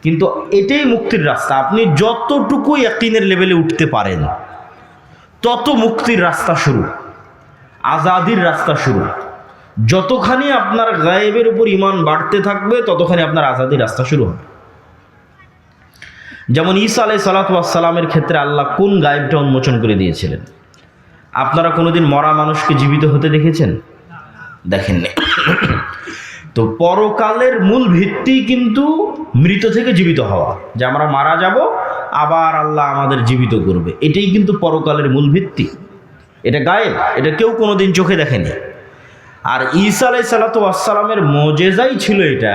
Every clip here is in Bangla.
কিন্তু এটাই মুক্তির রাস্তা। আপনি যতটুকু ইয়াকিনের লেভেলে উঠতে পারেন তত মুক্তির রাস্তা শুরু, আজাদির রাস্তা শুরু। যতখানি আপনার গায়েবের উপর ঈমান বাড়তে থাকবে ততখানি আপনার আজাদির রাস্তা শুরু হবে। যেমন ঈসা আলাইহিস সালাতু ওয়াস সালামের ক্ষেত্রে আল্লাহ কোন গায়েবটা উন্মোচন করে দিয়েছিলেন? আপনারা কোনোদিন মরা মানুষকে জীবিত হতে দেখেছেন? দেখেননি। তো পরকালের মূল ভিত্তি কিন্তু মৃত থেকে জীবিত হওয়া, যে আমরা মারা যাব আবার আল্লাহ আমাদের জীবিত করবে, এটাই কিন্তু পরকালের মূল ভিত্তি। এটা গায়েব, এটা কেউ কোনোদিন চোখে দেখেনি। আর ঈসা আলাইহিস সালাতু ওয়াস সালামের মুজিজাই ছিল এটা,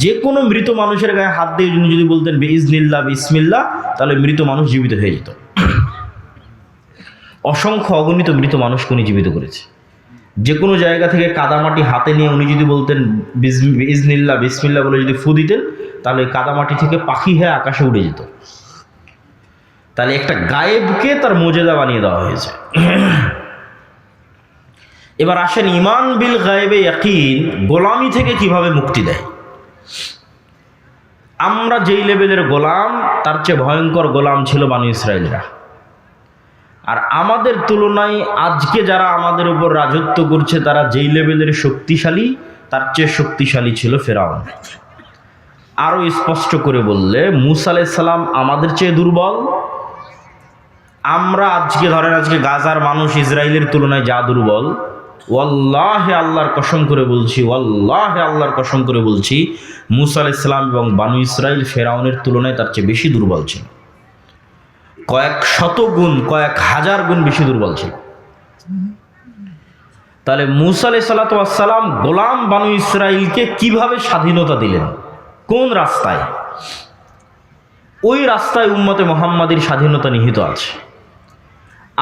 যে কোনো মৃত মানুষের গায়ে হাত দিয়ে যদি বলতেন বিইজনিল্লাহ বিসমিল্লাহ, তাহলে মৃত মানুষ জীবিত হয়ে যেত। অসংখ্য অগণিত মৃত মানুষকে উনি জীবিত করেছে। যে কোনো জায়গা থেকে কাদামাটি হাতে নিয়ে উনি যদি বলতেন বিইজনিল্লাহ বিসমিল্লাহ বলে যদি ফু দিতেন, তাহলে কাদামাটি থেকে পাখি হয়ে আকাশে উড়ে যেত। তাহলে একটা গায়েবকে তার মুজিজা বানিয়ে দেওয়া হয়েছে। এবার আসেন ঈমান বিল গায়েবে ইয়াকিন গোলামি থেকে কিভাবে মুক্তি দেয়। আমরা যেই লেভেলের গোলাম তার চেয়ে ভয়ঙ্কর গোলাম ছিল বনী ইসরাইলরা। আর আমাদের তুলনায় আজকে যারা আমাদের উপর রাজত্ব করছে তারা যেই লেভেলের শক্তিশালী তার চেয়ে শক্তিশালী ছিল ফেরাউন। আরও স্পষ্ট করে বললে মূসা আলাইহিস সালাম আমাদের চেয়ে দুর্বল। আমরা আজকে ধরেন আজকে গাজার মানুষ ইসরায়েলের তুলনায় যা দুর্বল, ওয়াল্লাহি আল্লাহর কসম করে বলছি, ওয়াল্লাহি আল্লাহর কসম করে বলছি, মূসা আলাইহিস সালাম এবং বনী ইসরাইল ফেরাউনের তুলনায় তার চেয়ে বেশি দুর্বল ছিল। কয়েক শত গুণ, কয়েক হাজার গুণ বেশি দুর্বল ছিল। তাহলে মূসা আলাইহিস সালাতু ওয়াস সালাম গোলাম বনী ইসরাইলকে কিভাবে স্বাধীনতা দিলেন? কোন রাস্তায়? ওই রাস্তায় উম্মতে মুহাম্মাদির স্বাধীনতা নিহিত আছে।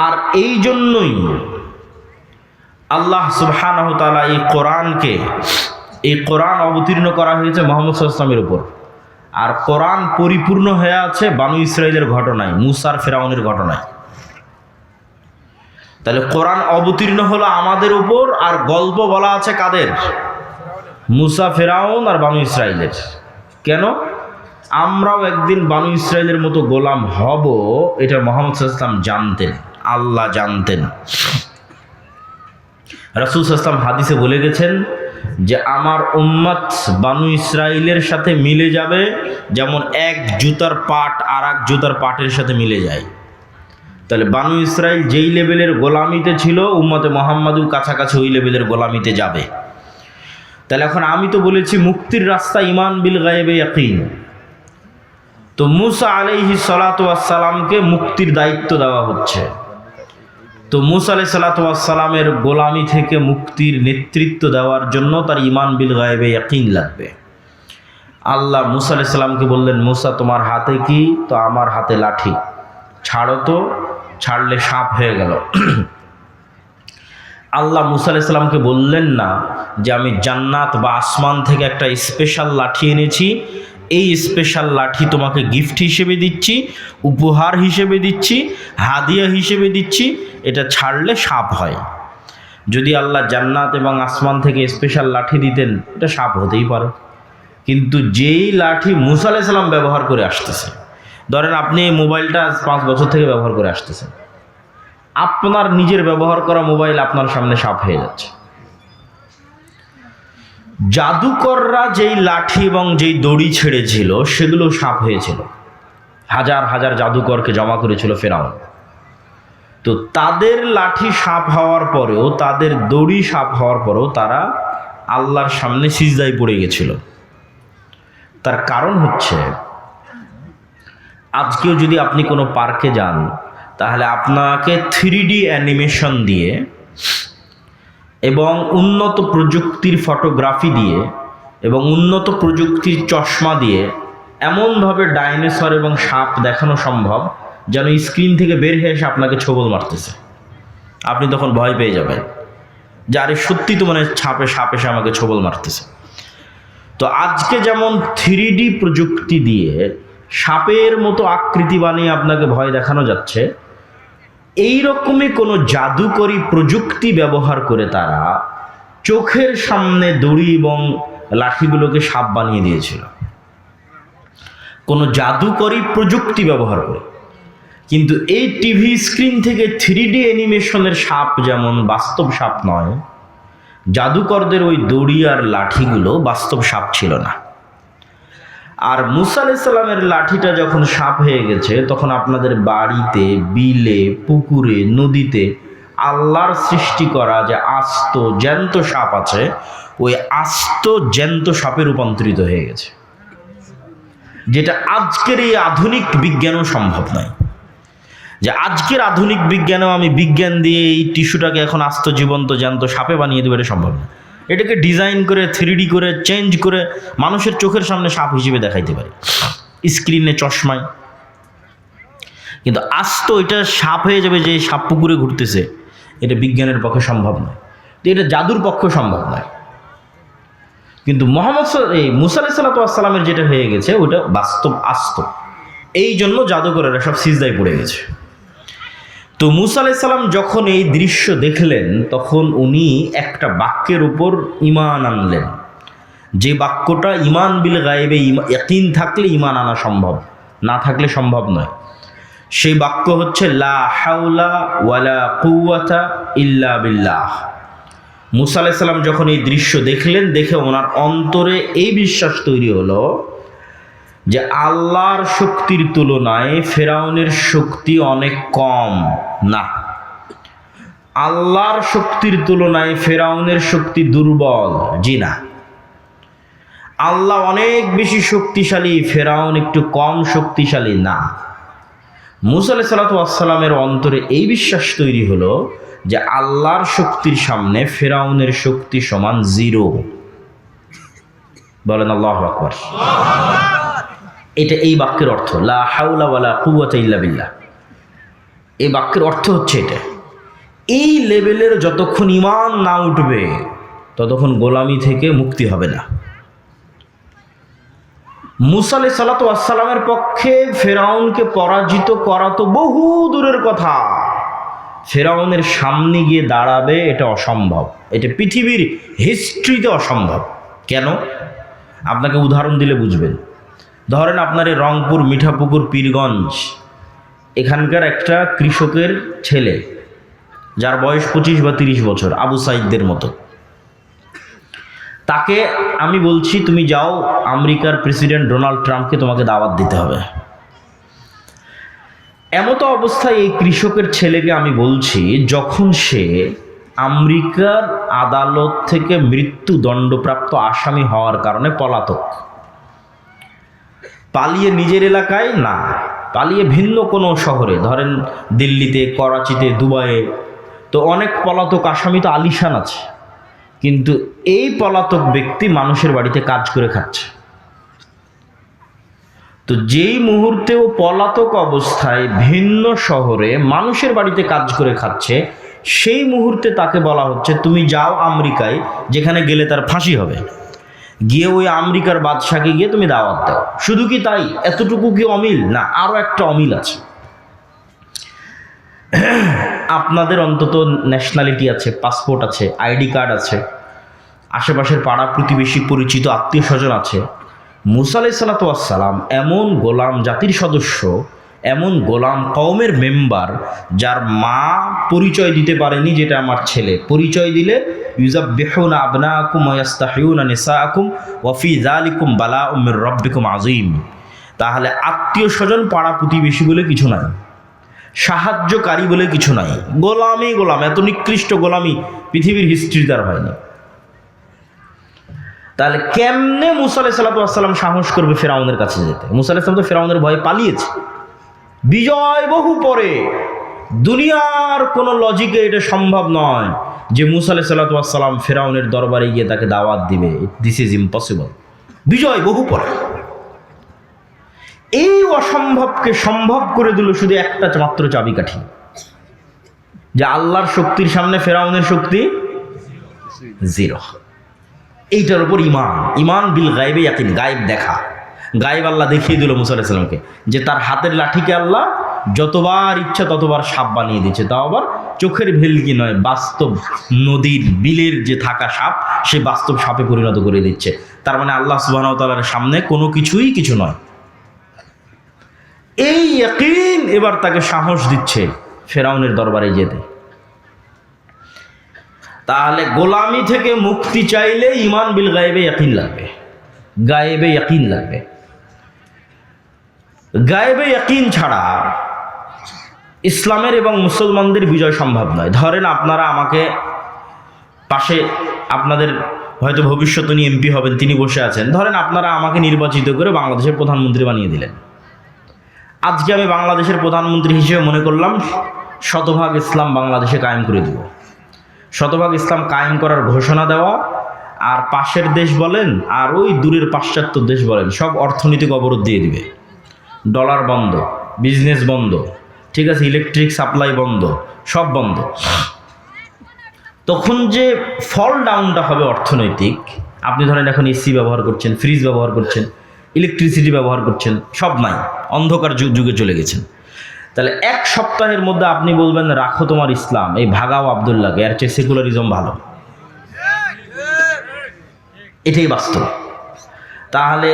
আর এই জন্যই আল্লাহ সুবহানাহু ওয়া তাআলা এই কোরআন অবতীর্ণ করা হয়েছে মুহাম্মদ সাল্লাল্লাহু আলাইহি ওয়াসাল্লামের উপর। আর কোরআন পরিপূর্ণ হয়ে আছে বনী ইসরাইলের ঘটনায়, মূসার ফেরাউনের ঘটনায়। তাহলে কোরআন অবতীর্ণ হলো আমাদের উপর, আর গল্প বলা আছে কাদের? মূসা, ফেরাউন আর বনী ইসরাইলের। কেন? আমরাও একদিন বনী ইসরাইলের মতো গোলাম হব, এটা মুহাম্মদ সাল্লাল্লাহু আলাইহি ওয়াসাল্লাম জানতেন, আল্লাহ জানতেন। রাসূল সাল্লাল্লাহু আলাইহি ওয়াসাল্লাম হাদিসে বলে গেছেন যে আমার উম্মত বনী ইসরাইলের সাথে মিলে যাবে যেমন এক জুতার পাট আর এক জুতার পাটের সাথে মিলে যায়। তাহলে বনী ইসরাইল যেই লেভেলের গোলামিতে ছিল, উম্মতে মুহাম্মাদও কাছাকাছি ওই লেভেলের গোলামিতে যাবে। তাহলে এখন আমি তো বলেছি মুক্তির রাস্তা ঈমান বিল গায়বে ইয়াকিন। তো মূসা আলাইহিস সালাতু ওয়াস সালামকে মুক্তির দায়িত্ব দেওয়া হচ্ছে। তো মূসা আলাইহিস সালাতু ওয়াস সালামের গোলামি থেকে মুক্তির নেতৃত্ব দেওয়ার জন্য তার ঈমান বিল গায়বে ইয়াকিন লাগবে। আল্লাহ মূসা আলাইহিস সালামকে বললেন, মূসা তোমার হাতে কি? তো আমার হাতে লাঠি, ছাড়ো তো। ছাড়লে সাপ হয়ে গেল। আল্লাহ মূসা আলাইহিস সালামকে বললেন না যে আমি জান্নাত বা আসমান থেকে একটা স্পেশাল লাঠি এনেছি, এই স্পেশাল লাঠি তোমাকে গিফট হিসেবে দিচ্ছি, উপহার হিসেবে দিচ্ছি, হাদিয়া হিসেবে দিচ্ছি, এটা ছাড়লে সাপ হয়। যদি আল্লাহ জান্নাত এবং আসমান থেকে স্পেশাল লাঠি দিতেন, এটা সাপ হতেই পারে। কিন্তু যেই লাঠি মূসা আলাইহিস সালাম ব্যবহার করে আসতেছে, ধরেন আপনি এই মোবাইলটা 5 বছর থেকে ব্যবহার করে আসতেছেন, আপনার নিজের ব্যবহার করা মোবাইল আপনার সামনে সাপ হয়ে যাচ্ছে। জাদুকররা যেই লাঠি এবং যেই দড়ি ছেড়েছিল সেগুলো সাপ হয়েছিল। হাজার হাজার জাদুকরকে জমা করেছিল ফেরাউন। তো তাদের লাঠি সাপ হওয়ার পরেও, তাদের দড়ি সাপ হওয়ার পরেও তারা আল্লাহর সামনে সিজদায় পড়ে গেছিল। তার কারণ হচ্ছে, আজকেও যদি আপনি কোনো পার্কে যান, তাহলে আপনাকে 3D অ্যানিমেশন দিয়ে এবং উন্নত প্রযুক্তির ফটোগ্রাফি দিয়ে এবং উন্নত প্রযুক্তির চশমা দিয়ে এমনভাবে ডাইনোসর এবং সাপ দেখানো সম্ভব যেন স্ক্রিন থেকে বের হয়ে এসে আপনাকে ছোবল মারতেছে। আপনি তখন ভয় পেয়ে যাবেন যে আরে সত্যি তো মানে সাপ এসে আমাকে ছোবল মারতেছে। তো আজকে যেমন 3D প্রযুক্তি দিয়ে সাপের মতো আকৃতি বানিয়ে আপনাকে ভয় দেখানো যাচ্ছে, এই রকমই কোনো জাদুকরী প্রযুক্তি ব্যবহার করে তারা চোখের সামনে দড়ি এবং লাঠিগুলোকে সাপ বানিয়ে দিয়েছিল। কোনো জাদুকরী প্রযুক্তি ব্যবহার করে। কিন্তু এই টিভি স্ক্রিন থেকে 3D অ্যানিমেশনের সাপ যেমন বাস্তব সাপ নয়, জাদুকরদের ওই দড়ি আর লাঠিগুলো বাস্তব সাপ ছিল না। আর মুসা আলাইহিস সালামের লাঠিটা যখন সাপ হয়ে গেছে, তখন আপনাদের বাড়িতে, বিলে, পুকুরে, নদীতে আল্লাহর সৃষ্টি করা যে আস্ত জ্যান্ত সাপ আছে, ওই আস্ত জ্যান্ত সাপে রূপান্তরিত হয়ে গেছে, যেটা আজকের এই আধুনিক বিজ্ঞানও সম্ভব নয়। যে আজকের আধুনিক বিজ্ঞানেও আমি বিজ্ঞান দিয়ে এই টিস্যুটাকে এখন আস্ত জীবন্ত জ্যান্ত সাপে বানিয়ে দেবো, এটা সম্ভব না। এটাকে ডিজাইন করে 3D করে চেঞ্জ করে মানুষের চোখের সামনে সাপ হিসেবে দেখাইতে পারে, স্ক্রিনে, চশমায়। কিন্তু আস্ত এটা সাপ হয়ে যাবে যে সাপ পুকুরে ঘুরতেছে, এটা বিজ্ঞানের পক্ষে সম্ভব নয়, এটা জাদুর পক্ষে সম্ভব নয়। কিন্তু মুসা আলাইহিস সালামের যেটা হয়ে গেছে ওটা বাস্তব আস্ত, এই জন্য জাদুকরেরা সব সিজদায় পড়ে গেছে। তো মুসা আলাইহিস সালাম যখন এই দৃশ্য দেখলেন, তখন উনি একটা বাক্যের উপর ঈমান আনলেন, যে বাক্যটা ঈমান বিল গায়বে, ইয়াকিন থাকলে ঈমান আনা সম্ভব, না থাকলে সম্ভব নয়। সেই বাক্য হচ্ছে লা হাওলা ওয়ালা কুওয়াতা ইল্লা বিল্লাহ। মুসা আলাইহিস সালাম যখন এই দৃশ্য দেখলেন, দেখে ওনার অন্তরে এই বিশ্বাস তৈরি হলো যে আল্লাহর শক্তির তুলনায় ফেরাউনের শক্তি অনেক কম না, আল্লাহর শক্তির তুলনায় ফেরাউনের শক্তি দুর্বল, জি না, আল্লাহ অনেক বেশি শক্তিশালী, ফেরাউন একটু কম শক্তিশালী না। মুসা আলাইহিস সালামের অন্তরে এই বিশ্বাস তৈরি হলো যে আল্লাহর শক্তির সামনে ফেরাউনের শক্তি সমান জিরো। বলেন আল্লাহু আকবার। এটা এই বাক্যের অর্থ, লা হাওলা ওয়ালা কুওয়াতা ইল্লা বিল্লাহ। এই বাক্যের অর্থ হচ্ছে এটা। এই লেভেলের যতক্ষণ ঈমান না উঠবে, ততক্ষণ গোলামি থেকে মুক্তি হবে না। মুসা আলাইহিস সালামের পক্ষে ফেরাউনকে পরাজিত করা তো বহু দূরের কথা, ফেরাউনের সামনে গিয়ে দাঁড়াবে এটা অসম্ভব, এটা পৃথিবীর হিস্ট্রিতে অসম্ভব। কেন? আপনাকে উদাহরণ দিলে বুঝবেন। ধরেন আপনার এই রংপুর, মিঠাপুকুর, পীরগঞ্জ, এখানকার একটা কৃষকের ছেলে, যার বয়স 25 বা 30 বছর, আবু সাইদদের মতো, তাকে আমি বলছি তুমি যাও, আমেরিকার প্রেসিডেন্ট ডোনাল্ড ট্রাম্পকে তোমাকে দাওয়াত দিতে হবে। এমতো অবস্থায় এই কৃষকের ছেলেকে আমি বলছি, যখন সে আমেরিকার আদালত থেকে মৃত্যুদণ্ডপ্রাপ্ত আসামি হওয়ার কারণে পলাতক, পালিয়ে নিজের এলাকায় না, পালিয়ে ভিন্ন কোনো শহরে, ধরেন দিল্লিতে, করাচিতে, দুবাইয়ে, তো অনেক পলাতক আসামি তো আলিশান আছে, কিন্তু এই পলাতক ব্যক্তি মানুষের বাড়িতে কাজ করে খাচ্ছে। তো যেই মুহূর্তে ও পলাতক অবস্থায় ভিন্ন শহরে মানুষের বাড়িতে কাজ করে খাচ্ছে, সেই মুহূর্তে তাকে বলা হচ্ছে তুমি যাও আমেরিকায়, যেখানে গেলে তার ফাঁসি হবে, গিয়ে ওই আমেরিকার বাদশাকে গিয়ে তুমি দাওয়াত দাও। শুধু কি তাই? এতটুকু কি অমিল? না, আরও একটা অমিল আছে। আপনাদের অন্তত ন্যাশনালিটি আছে, পাসপোর্ট আছে, আইডি কার্ড আছে, আশেপাশের পাড়া প্রতিবেশী, পরিচিত আত্মীয় স্বজন আছে। মুসা আলাইহিস সালাম এমন গোলাম জাতির সদস্য, এমন গোলাম কওমের মেম্বার, যার মা পরিচয় দিতে পারেনি যেটা আমার ছেলে, পরিচয় দিলে ইউযাব্বিহুনা আবনাআকুম ওয়া ইস্তাহয়ুনা নিসাআকুম ওয়া ফি যালিকুম বালাউম মির রাব্বিকুম আযীম। তাহলে আত্মীয় স্বজন, পাড়া প্রতিবেশী বলে কিছু নাই, সাহায্যকারী বলে কিছু নাই, গোলামই গোলাম। এত নিকৃষ্ট গোলামি পৃথিবীর হিস্ট্রিতে আর হয়নি। তাহলে কেমনে মুসা আলাইহিস সালাম সাহস করবে ফেরাউনের কাছে যেতে? মুসা আলাইহিস সালাম তো ফেরাউনের ভয়ে পালিয়েছে, বিজয় বহু পরে। দুনিয়ার কোনো লজিকে এটা সম্ভব নয় যে মুসা আলাইহিস সালাম ফেরাউনের দরবারে গিয়ে তাকে দাওয়াত দিবে। This is impossible. বিজয় বহু পরে। এই অসম্ভবকে সম্ভব করে দিল শুধু একটা মাত্র চাবিকাঠি, যে আল্লাহর শক্তির সামনে ফেরাউনের শক্তি জিরো। এইটার উপর ঈমান, ঈমান বিল গায়বে ইয়াকিন, গায়েব দেখা, গায়েব আল্লাহ দেখিয়ে দিল মুসা আলাইহিস সালামকে, যে তার হাতের লাঠিকে আল্লাহ যতবার ইচ্ছা ততবার সাপ বানিয়ে দিচ্ছে, তাও আবার চোখের ভেলকি নয়, বাস্তব নদীর, বিলের যে থাকা সাপ, সে বাস্তব সাপে পরিণত করে দিচ্ছে। তার মানে আল্লাহ সুবহানাহু ওয়া তাআলার সামনে কোনো কিছুই কিছু নয়। এই ইয়াকিন এবার তাকে সাহস দিচ্ছে ফেরাউনের দরবারে যেতে। তাহলে গোলামি থেকে মুক্তি চাইলে ঈমান বিল গায়েবে ইয়াকিন লাগবে, গায়েবে ইয়াকিন লাগবে। গায়েবে ইয়াকিন ছাড়া ইসলামের এবং মুসলমানদের বিজয় সম্ভব নয়। ধরেন আপনারা আমাকে পাশে, আপনাদের হয়তো ভবিষ্যতে উনি এমপি হবেন, তিনি বসে আছেন, ধরেন আপনারা আমাকে নির্বাচিত করে বাংলাদেশের প্রধানমন্ত্রী বানিয়ে দিলেন। আজকে আমি বাংলাদেশের প্রধানমন্ত্রী হিসেবে মনে করলাম শতভাগ ইসলাম বাংলাদেশে কায়েম করে দিব। শতভাগ ইসলাম কায়েম করার ঘোষণা দেওয়া, আর পাশের দেশ বলেন আর ওই দূরের পাশ্চাত্য দেশ বলেন সব অর্থনৈতিক অবরোধ দিয়ে দিবে, ডলার বন্ধ, বিজনেস বন্ধ, ঠিক আছে, ইলেকট্রিক সাপ্লাই বন্ধ, সব বন্ধ। তখন যে ফল ডাউনটা হবে অর্থনৈতিক, আপনি ধরেন এখন এসি ব্যবহার করছেন, ফ্রিজ ব্যবহার করছেন, ইলেকট্রিসিটি ব্যবহার করছেন, সব নাই, অন্ধকার যুগে চলে গেছেন। তাহলে এক সপ্তাহের মধ্যে আপনি বলবেন রাখো তোমার ইসলাম, এই ভাগাও আব্দুল্লাহকে, এর চেয়ে সেকুলারিজম ভালো। এটাই বাস্তব। তাহলে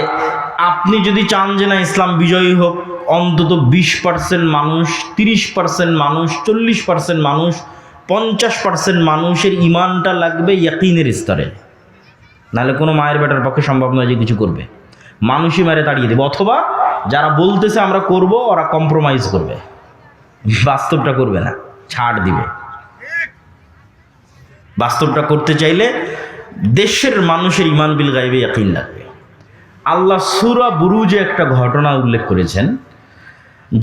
আপনি যদি চান যে না ইসলাম বিজয়ী হোক, অন্তত 20% মানুষ, 30% মানুষ, 40% মানুষ, 50% মানুষের ইমানটা লাগবে ইয়াকিনের স্তরে, নাহলে কোনো মায়ের বেটার পক্ষে সম্ভব নয় যে কিছু করবে। মানুষই মেরে তাড়িয়ে দেবে, অথবা যারা বলতেছে আমরা করব ওরা কম্প্রোমাইজ করবে, বাস্তবটা করবে না, ছাড় দিবে। বাস্তবটা করতে চাইলে দেশের মানুষের ঈমান বিল গায়বে ইয়াকিন লাগবে। আল্লাহ সূরা বুরুজে একটা ঘটনা উল্লেখ করেছেন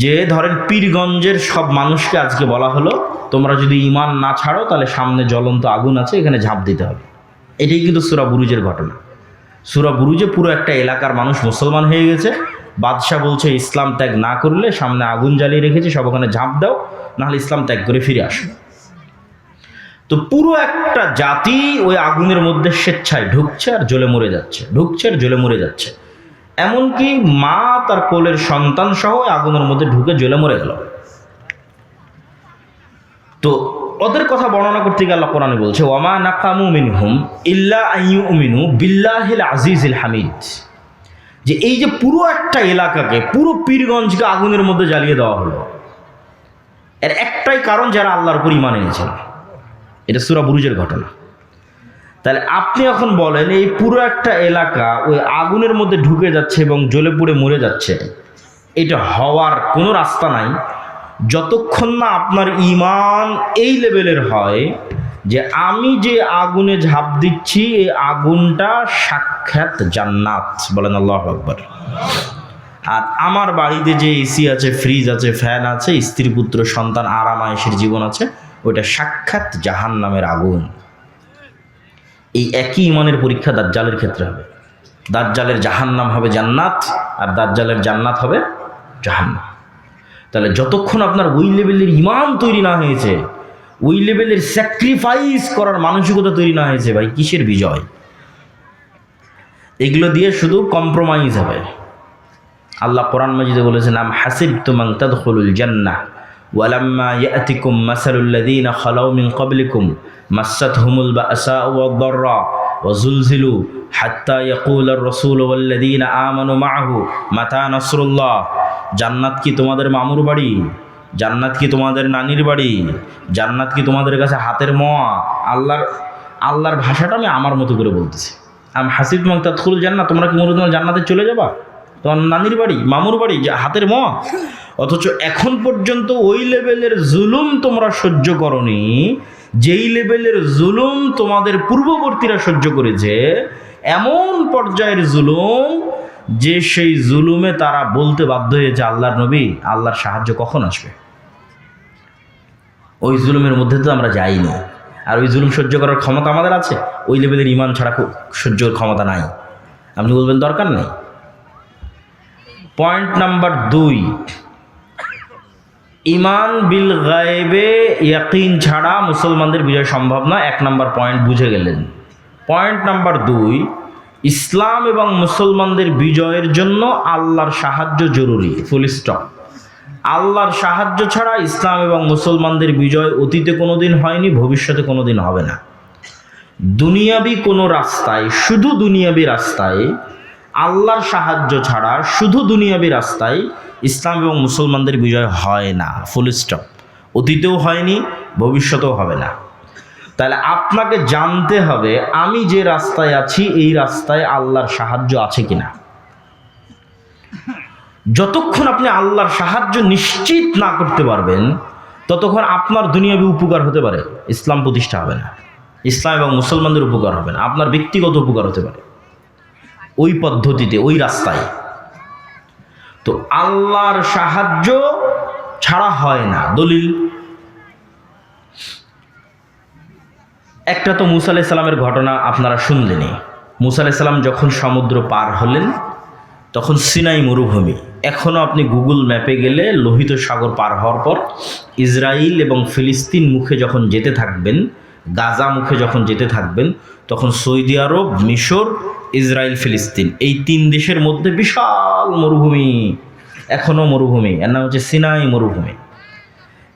যে ধরেন পীরগঞ্জের সব মানুষকে আজকে বলা হলো তোমরা যদি ঈমান না ছাড়ো তাহলে সামনে জ্বলন্ত আগুন আছে, এখানে ঝাঁপ দিতে হবে। এটাই কিন্তু সূরা বুরুজের ঘটনা। সূরা বুরুজে পুরো একটা এলাকার মানুষ মুসলমান হয়ে গেছে, বাদশাহ বলছে ইসলাম ত্যাগ না করলে সামনে আগুন জ্বালিয়ে রেখেছে, সব ওখানে ঝাঁপ দাও, নাহলে ইসলাম ত্যাগ করে ফিরে আসো। তো পুরো একটা জাতি ওই আগুনের মধ্যে স্বেচ্ছায় ঢুকছে আর জ্বলে মরে যাচ্ছে, ঢুকছে আর জ্বলে মরে যাচ্ছে। এমনকি মা তার কোলের সন্তান সহ আগুনের মধ্যে ঢুকে জ্বলে মরে গেল। তো ওদের কথা বর্ণনা করতে গিয়ে আল্লাহ কোরআনে বলছে ওয়ামা নাকামু মিনহুম ইল্লা আইয়ুমিনু বিল্লাহিল আজিজিল হামিদ, যে এই যে পুরো একটা এলাকাকে, পুরো পীরগঞ্জকে আগুনের মধ্যে জ্বালিয়ে দেওয়া হলো, এর একটাই কারণ যারা আল্লাহর উপর ঈমান এনেছিল। এটা সূরা বুরুজের ঘটনা। তাহলে আপনি এখন বলেন এই পুরো একটা এলাকা ওই আগুনের মধ্যে ঢুকে যাচ্ছে এবং জ্বলে পুড়ে মরে যাচ্ছে, এটা হওয়ার কোনো রাস্তা নাই যতক্ষণ না আপনার ঈমান এই লেভেলের হয় যে আমি যে আগুনে ঝাঁপ দিচ্ছি এই আগুনটা সাক্ষাৎ জান্নাত, বলেন আল্লাহু আকবার। আর আমার বাড়িতে যে এসি আছে, ফ্রিজ আছে, ফ্যান আছে, স্ত্রী পুত্র সন্তান আরামায়েশের জীবন আছে, ওইটা সাক্ষাৎ জাহান্নামের আগুন। এই একই ঈমানের পরীক্ষা দাজ্জালের ক্ষেত্রে হবে। দাজ্জালের জাহান্নাম হবে জান্নাত, আর দাজ্জালের জান্নাত হবে জাহান্নাম। তাহলে যতক্ষণ আপনার ওই লেভেলের ঈমান তৈরি না হয়েছে, ওই লেভেলের স্যাক্রিফাইস করার মানসিকতা তৈরি না হয়েছে, ভাই কিসের বিজয়? এগুলো দিয়ে শুধু কম্প্রোমাইজ হবে। আল্লাহ কোরআন মাজিদে বলেছেন আম হাসিবতুম আন তাদখুলুল জান্নাহ ওয়ালাম্মা ইয়াতিকুম মাসালুল্লাযীনা খালাউ মিন ক্বাবলিকুম মাসাতহুমুল বাসাউ ওয়াদ-দাররা ওয়াজুলজিলু হাত্তা ইয়াকুলার রাসূলু ওয়াল্লাযীনা আমানু মাআহু মাতা নাসরুল্লাহ। জান্নাত কি তোমাদের মামুর বাড়ি? জান্নাত কি তোমাদের নানির বাড়ি? জান্নাত কি তোমাদের কাছে হাতের মোয়া? আল্লাহর ভাষাটা আমি আমার মতো করে বলতেছি। আম হাসিবতুম আন তাদখুলুল জান্নাহ, তোমরা কি মনে হয় জান্নাতে চলে যাবা? তোমার নানির বাড়ি, মামুর বাড়ি, হাতের মোয়া। অথচ এখন পর্যন্ত ওই লেভেলের জুলুম তোমরা সহ্য করনি যেই লেভেলের জুলুম তোমাদের পূর্ববর্তীরা সহ্য করেছে, এমন পর্যায়ের জুলুম যে সেই জুলুমে তারা বলতে বাধ্য হয়েছে আল্লাহর নবী আল্লাহর সাহায্য কখন আসবে। ওই জুলুমের মধ্যে তো আমরা যাইনি, আর ওই জুলুম সহ্য করার ক্ষমতা আমাদের আছে? ওই লেভেলের ঈমান ছাড়া সহ্যের ক্ষমতা নাই। আপনি বলবেন দরকার নেই। পয়েন্ট নাম্বার 2, ঈমান বিল গায়বে ইয়াকিন ছাড়া মুসলমানদের বিজয় সম্ভব না। 1 নম্বর পয়েন্ট বুঝে গেলেন। পয়েন্ট নাম্বার 2, ইসলাম এবং মুসলমানদের বিজয়ের জন্য আল্লাহর সাহায্য জরুরি, ফুল স্টপ। আল্লাহর সাহায্য ছাড়া ইসলাম এবং মুসলমানদের বিজয় অতীতে কোনোদিন হয়নি, ভবিষ্যতে কোনোদিন হবে না। দুনিয়াবি কোনো রাস্তায়, শুধু দুনিয়াবি রাস্তায় আল্লাহর সাহায্য ছাড়া, শুধু দুনিয়াবি রাস্তায় ইসলাম এবং মুসলমানদের বিজয় হয় না, ফুল স্টপ। অতীতেও হয়নি, ভবিষ্যতেও হবে না। তাহলে আপনাকে জানতে হবে আমি যে রাস্তায় আছি এই রাস্তায় আল্লাহর সাহায্য আছে কিনা। যতক্ষণ আপনি আল্লাহর সাহায্য নিশ্চিত না করতে পারবেন ততক্ষণ আপনার দুনিয়াবী উপকার হতে পারে, ইসলাম প্রতিষ্ঠা হবে না, ইসলাম এবং মুসলমানদের উপকার হবে না, আপনার ব্যক্তিগত উপকার হতে পারে ওই পদ্ধতিতে, ওই রাস্তায়। তো আল্লাহর সাহায্য ছাড়া হয় না। দলিল একটা তো মুসা আলাইহিস সালামের ঘটনা আপনারা শুনলেনই। মুসা আলাইহিস সালাম যখন সমুদ্র পার হলেন তখন সিনাই মরুভূমি, এখনও আপনি গুগল ম্যাপে গেলে লোহিত সাগর পার হওয়ার পর ইসরায়েল এবং ফিলিস্তিন মুখে যখন যেতে থাকবেন, গাজা মুখে যখন যেতে থাকবেন, তখন সৌদি আরব, মিশর, ইসরায়েল, ফিলিস্তিন এই 3 দেশের মধ্যে বিশাল মরুভূমি, এখনও মরুভূমি, এর নাম হচ্ছে সিনাই মরুভূমি।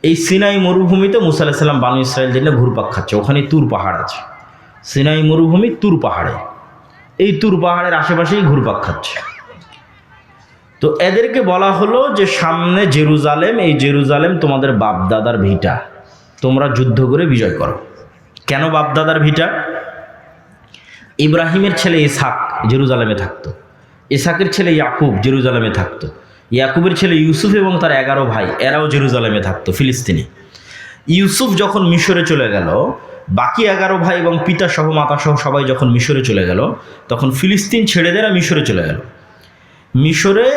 এই সিনাই মরুভূমিতে মুসা আলাইহিস সালাম বানু ইসরায়েলদের নিয়ে ঘুরপাক খাচ্ছে। ওখানে তুর পাহাড় আছে, সিনাই মরুভূমি তুর পাহাড়ে, এই তুর পাহাড়ের আশেপাশেই ঘুরপাক খাচ্ছে। তো এদেরকে বলা হলো যে সামনে জেরুজালেম, এই জেরুজালেম তোমাদের বাপদাদার ভিটা, তোমরা যুদ্ধ করে বিজয় করো। কেন বাপদাদার ভিটা? ইব্রাহিমের ছেলে ইসহাক জেরুজালেমে থাকতো, ইসহাকের ছেলে ইয়াকুব জেরুজালেমে থাকতো, ইয়াকুবের ছেলে ইউসুফ এবং তার 11 ভাই এরাও জেরুজালেমে থাকতো, ফিলিস্তিনে। ইউসুফ যখন মিশরে চলে গেল, বাকি 11 ভাই এবং পিতা সহ মাতা সহ সবাই যখন মিশরে চলে গেল, তখন ফিলিস্তিন ছেড়ে দেয় মিশরে চলে গেল। মিশরে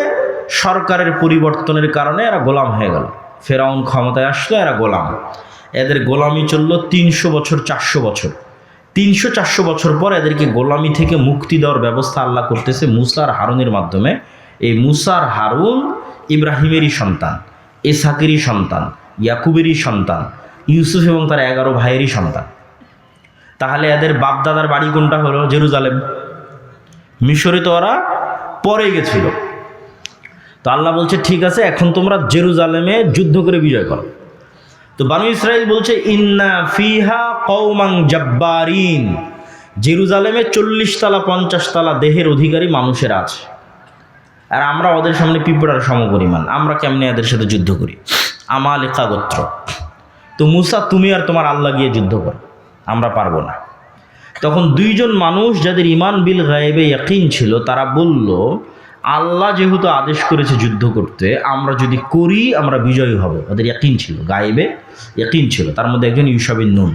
সরকারের পরিবর্তনের কারণে এরা গোলাম হয়ে গেল, ফেরাউন ক্ষমতায় আসলো, এরা গোলাম। এদের গোলামি চললো 300 বছর, 400 বছর। 300-400 বছর পর এদেরকে গোলামি থেকে মুক্তি দেওয়ার ব্যবস্থা আল্লাহ করতেছে মুসা আর হারুনের মাধ্যমে। এই মুসা আর হারুন ইব্রাহিমেরই সন্তান, ইসহাকেরই সন্তান, ইয়াকুবেরই সন্তান, ইউসুফ এবং তার 11 ভাইয়েরই সন্তান। তাহলে এদের বাপদাদার বাড়ি কোনটা হলো? জেরুজালেম। মিশরে তো ওরা পরে গেছিল। তো আল্লাহ বলছে ঠিক আছে, এখন তোমরা জেরুজালেমে যুদ্ধ করে বিজয় করো। তো বানু ইসরাইল বলছে ইন্না ফিহা কওমান জাব্বারিন, জেরুজালেমে 40 তলা 50 তলা দেহের অধিকারী মানুষের আছে, আর আমরা ওদের সামনে পিঁপড়ার সমপরিমাণ, আমরা কেমনে এদের সাথে যুদ্ধ করি? আমালেকা গোত্র। তো মুসা তুমি আর তোমার আল্লাহ গিয়ে যুদ্ধ করো, আমরা পারবো না। তখন 2 জন মানুষ যাদের ইমান বিল গায়েবে ইয়াকিন ছিল, তারা বলল আল্লাহ যেহেতু আদেশ করেছে যুদ্ধ করতে, আমরা যদি করি আমরা বিজয়ী হব। ওদের ইয়াকিন ছিল, গায়েবে ইয়াকিন ছিল। তার মধ্যে একজন ইউশা বিন নুন।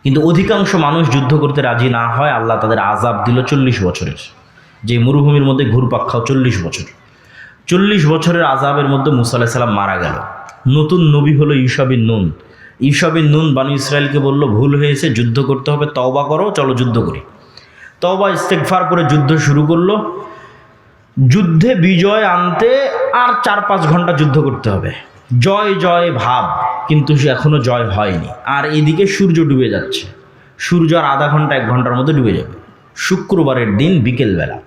কিন্তু অধিকাংশ মানুষ যুদ্ধ করতে রাজি না হয়, আল্লাহ তাদের আযাব দিল 40 বছরের, যে মরুভূমির মধ্যে ঘুরপাক খাও 40 বছর। 40 বছরের আযাবের মধ্যে মুসা আলাইহিস সালাম মারা গেল। নতুন নবী হলো ইউশা বিন নুন। ইউশা বিন নুন বানু ইসরায়েলকে বলল ভুল হয়েছে, যুদ্ধ করতে হবে, তওবা করো, চলো যুদ্ধ করি। তওবা ইস্তেগফার করে যুদ্ধ শুরু করলো। যুদ্ধে বিজয় আনতে আর 4-5 ঘন্টা যুদ্ধ করতে হবে, জয় জয় ভাব, কিন্তু এখনো জয় হয়নি। আর এদিকে সূর্য ডুবে যাচ্ছে, সূর্য আর আধা ঘন্টা 1 ঘন্টার মধ্যে ডুবে যাবে। শুক্রবারের দিন বিকেলবেলা,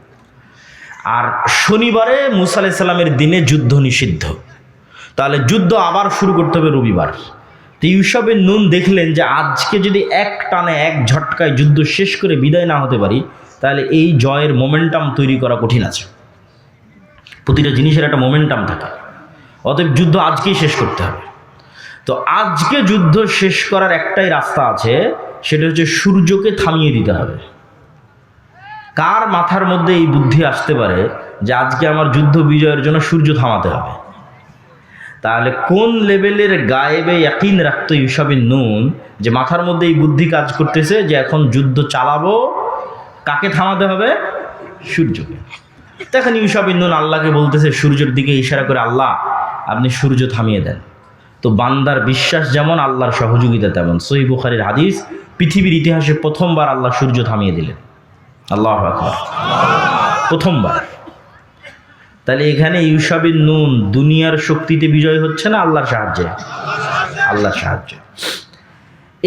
আর শনিবারে মুসা আলাইহিস সালামের দিনে যুদ্ধ নিষিদ্ধ। তাহলে যুদ্ধ আবার শুরু করতে হবে রবিবার। তো ইউশা বিন নুন দেখলেন যে আজকে যদি এক টানে এক ঝটকায় যুদ্ধ শেষ করে বিদায় না হতে পারি, তাহলে এই জয়ের মোমেন্টাম তৈরি করা কঠিন আছে। প্রতিটা জিনিসের একটা মোমেন্টাম থাকে, অতএব যুদ্ধ আজকেই শেষ করতে হবে। তো আজকে যুদ্ধ শেষ করার একটাই রাস্তা আছে, সেটা হচ্ছে সূর্যকে থামিয়ে দিতে হবে। কার মাথার মধ্যে এই বুদ্ধি আসতে পারে যে আজকে আমার যুদ্ধ বিজয়ের জন্য সূর্য থামাতে হবে? তাহলে কোন লেভেলের গায়েবে ইয়াকিন রাখতো ইউশা বিন নুন যে মাথার মধ্যে এই বুদ্ধি কাজ করতেছে যে এখন যুদ্ধ চালাবো, কাকে থামাতে হবে? সূর্যকে। তখন ইউশা বিন নুন আল্লাহকে বলতেছে, সূর্যের দিকে ইশারা করে, আল্লাহ আপনি সূর্য থামিয়ে দেন। তো বান্দার বিশ্বাস যেমন, আল্লাহর সহযোগিতা তেমন। সহিহ বুখারীর হাদিস, পৃথিবীর ইতিহাসে প্রথমবার আল্লাহ সূর্য থামিয়ে দিলেন। আল্লাহু আকবার, প্রথমবার। তাহলে এখানে ইউশা বিন নুন দুনিয়ার শক্তিতে বিজয় হচ্ছে না আল্লাহর সাহায্যে? আল্লাহর সাহায্যে।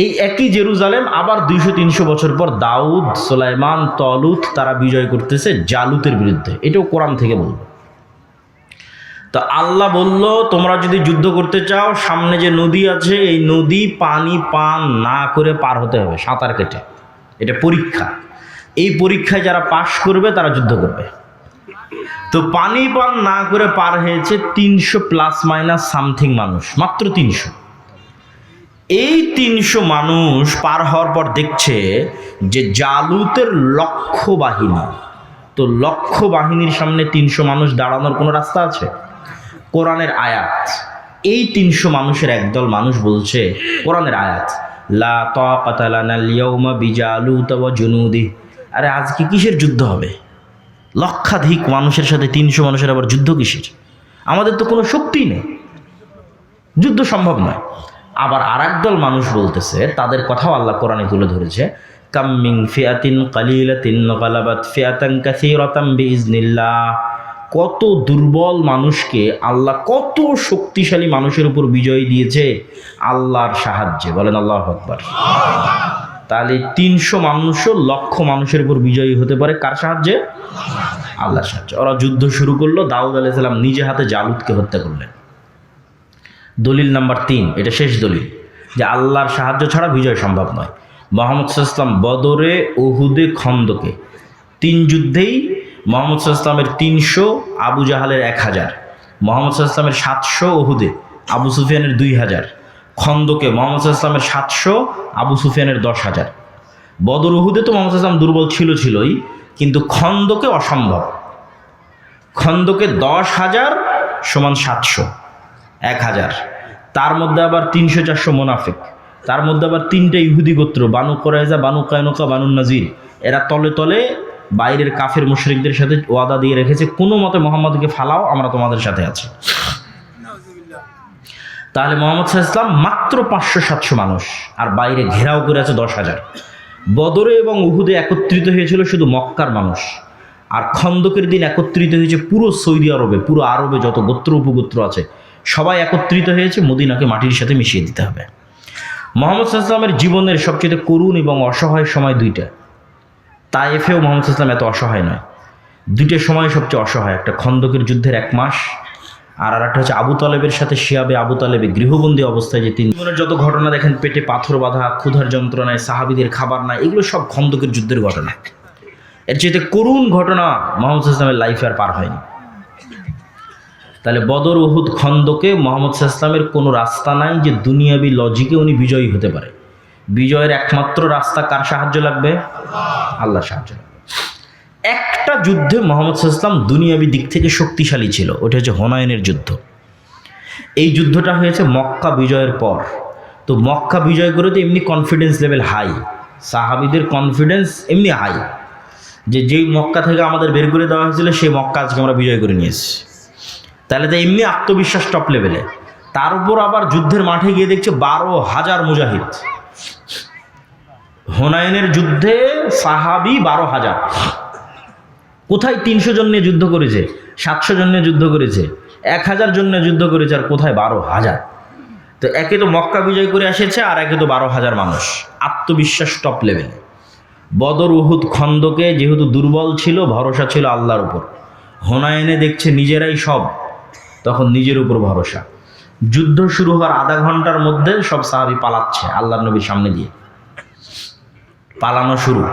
এই একই জেরুজালেম আবার 200-300 বছর পর দাউদ, সুলাইমান, তলুত তারা বিজয় করতেছে জালুতের বিরুদ্ধে। এটাও কোরআন থেকে বলবো। তো আল্লাহ বলল তোমরা যদি যুদ্ধ করতে চাও, সামনে যে নদী আছে এই নদী পানি পান না করে পার হতে হবে, সাঁতার কেটে। এটা পরীক্ষা। এই পরীক্ষায় যারা পাশ করবে তারা যুদ্ধ করবে। তো তো পানি পান না করে পার হয়েছে 300 প্লাস মাইনাস সামথিং মানুষ, মাত্র 300। এই 300 মানুষ পার হওয়ার পর দেখছে যে জালুতের লক্ষ বাহিনী। তো লক্ষ বাহিনীর সামনে 300 মানুষ দাঁড়ানোর কোনো রাস্তা আছে? কোরআনের আয়াত, এই 300 মানুষের একদল মানুষ বলছে, কোরআনের আয়াত, লা তাকাতা লানাল ইয়াউমা বিজালুত ওয়া জুনুদিহি। আরে আজকে কিসের যুদ্ধ হবে? লক্ষাধিক মানুষের সাথে 300 মানুষের আবার যুদ্ধ কিসের? আমাদের তো কোনো শক্তি নেই, যুদ্ধ সম্ভব নয়। আবার আর একদল মানুষ বলতেছে, তাদের কথাও আল্লাহ কোরআনে তুলে ধরেছে, কাম মিন ফিআতিন কালিলাতিন গালাবাত ফিআতান কাসীরাতাম বিইজনিল্লাহ। কত দুর্বল মানুষকে আল্লাহ কত শক্তিশালী মানুষের উপর বিজয় দিয়েছে আল্লাহর সাহায্যে। বলেন আল্লাহু আকবার। তাহলে 300 মানুষও লক্ষ মানুষের উপর বিজয়ী হতে পারে কার সাহায্যে? আল্লাহর সাহায্যে। ওরা যুদ্ধ শুরু করলো, দাউদ আলাইহিস সালাম নিজে হাতে জালুতকে হত্যা করলেন। দলিল নাম্বার 3, এটা শেষ দলিল, যে আল্লাহর সাহায্য ছাড়া বিজয় সম্ভব নয়। মুহাম্মদ সাল্লাল্লাহু আলাইহি ওয়াসাল্লাম বদরে, উহুদে, খন্দকে 3 যুদ্ধেই মুহাম্মদ সাল্লাল্লাহু আলাইহি ওয়াসাল্লামের 300, আবু জাহালের 1000, মুহাম্মদ সাল্লাল্লাহু আলাইহি ওয়াসাল্লামের 700, উহুদে আবু সুফিয়ানের 2000, খন্দকে মুহাম্মদ সাল্লাল্লাহু আলাইহি ওয়াসাল্লামের 700, আবু সুফিয়ানের 10,000। বদর, উহুদে তো মুহাম্মদ সাল্লাল্লাহু আলাইহি ওয়াসাল্লাম দুর্বল ছিলই, কিন্তু খন্দকে অসম্ভব। খন্দকে 10,000 সমান 700, 1000। তার মধ্যে আবার 300-400 মুনাফিক, তার মধ্যে আবার 3টা ইহুদি গোত্র, বানু কুরাইজা, বানু কায়নুকা, বানু নাজির। এরা তলে তলে বাইরের কাফের মুশরিকদের সাথে ওয়াদা দিয়ে রেখেছে, কোনো মতে মুহাম্মদকে ফালাও, আমরা তোমাদের সাথে আছি। তাহলে মুহাম্মদ সাল্লাল্লাহু আলাইহি ওয়াসাল্লাম মাত্র 500-700 মানুষ, আর বাইরে ঘেরাও করে আছে 10,000। বদরে এবং উহুদে একত্রিত হয়েছিল শুধু মক্কার মানুষ, আর খন্দকের দিন একত্রিত হয়েছে পুরো সৌদি আরবে, পুরো আরবে যত গোত্র উপগোত্র আছে সবাই একত্রিত হয়েছে, মদিনাকে মাটির সাথে মিশিয়ে দিতে হবে। মুহাম্মদ সাল্লাল্লাহু আলাইহি ওয়াসাল্লামের জীবনের সবচেয়ে করুণ এবং অসহায় সময় 2টা। তায়েফেও মুহাম্মদ সাল্লাল্লাহু আলাইহি ওয়াসাল্লাম এত অসহায় নয়, 2টা সময় সবচেয়ে অসহায়। একটা খন্দকের যুদ্ধের 1 মাস, আর একটা হচ্ছে আবু তালেবের সাথে শিয়াবে আবু তালেবে গৃহবন্দী অবস্থায় যে 3 জীবনের যত ঘটনা দেখেন, পেটে পাথর বাঁধা, ক্ষুধার যন্ত্রণায়, সাহাবীদের খাবার নাই, এগুলো সব খন্দকের যুদ্ধের ঘটনা। এর চেয়ে করুণ ঘটনা মুহাম্মদ সাল্লাল্লাহু আলাইহি ওয়াসাল্লামের লাইফে আর পার হয়নি। তাহলে বদর, উহুদ, খন্দকে মুহাম্মদ সাল্লাল্লাহু আলাইহি ওয়াসাল্লামের কোনো রাস্তা নাই যে দুনিয়াবি লজিকে উনি বিজয়ী হতে পারে। বিজয়ের একমাত্র রাস্তা কার সাহায্য লাগবে? আল্লাহর সাহায্য লাগবে। একটা যুদ্ধে মুহাম্মদ সাল্লাল্লাহু আলাইহি ওয়াসাল্লাম দুনিয়াবি দিক থেকে শক্তিশালী ছিল, ওটা হচ্ছে হুনাইনের যুদ্ধ। এই যুদ্ধটা হয়েছে মক্কা বিজয়ের পর। তো মক্কা বিজয় করে তো এমনি কনফিডেন্স লেভেল হাই, সাহাবীদের কনফিডেন্স এমনি হাই, যে যেই মক্কা থেকে আমাদের বের করে দেওয়া হয়েছিল সেই মক্কা আজকে আমরা বিজয় করে নিয়েছি। তাহলে তো এমনি আত্মবিশ্বাস টপ লেভেলে। তার উপর আবার যুদ্ধের মাঠে গিয়ে দেখছে 12,000 মুজাহিদ। হুনাইনের যুদ্ধে সাহাবী 12,000। কোথায় 300 জন নিয়ে যুদ্ধ করেছে, 700 জন নিয়ে যুদ্ধ করেছে, 1000 জন নিয়ে যুদ্ধ করেছে, আর কোথায় 12,000। তো একে তো মক্কা বিজয় করে এসেছে, আর একে তো 12,000 মানুষ। আত্মবিশ্বাস টপ লেভেলে। বদর, উহুদ, খন্দকে যেহেতু দুর্বল ছিল, ভরসা ছিল আল্লাহর উপর। হুনাইনে দেখছে নিজেরাই সব, তখন নিজের উপর ভরসা। যুদ্ধ শুরু হওয়ার আধা ঘন্টার মধ্যে সব সাহাবী পালাচ্ছে আল্লাহর নবীর সামনে দিয়ে। পালানো শুরু।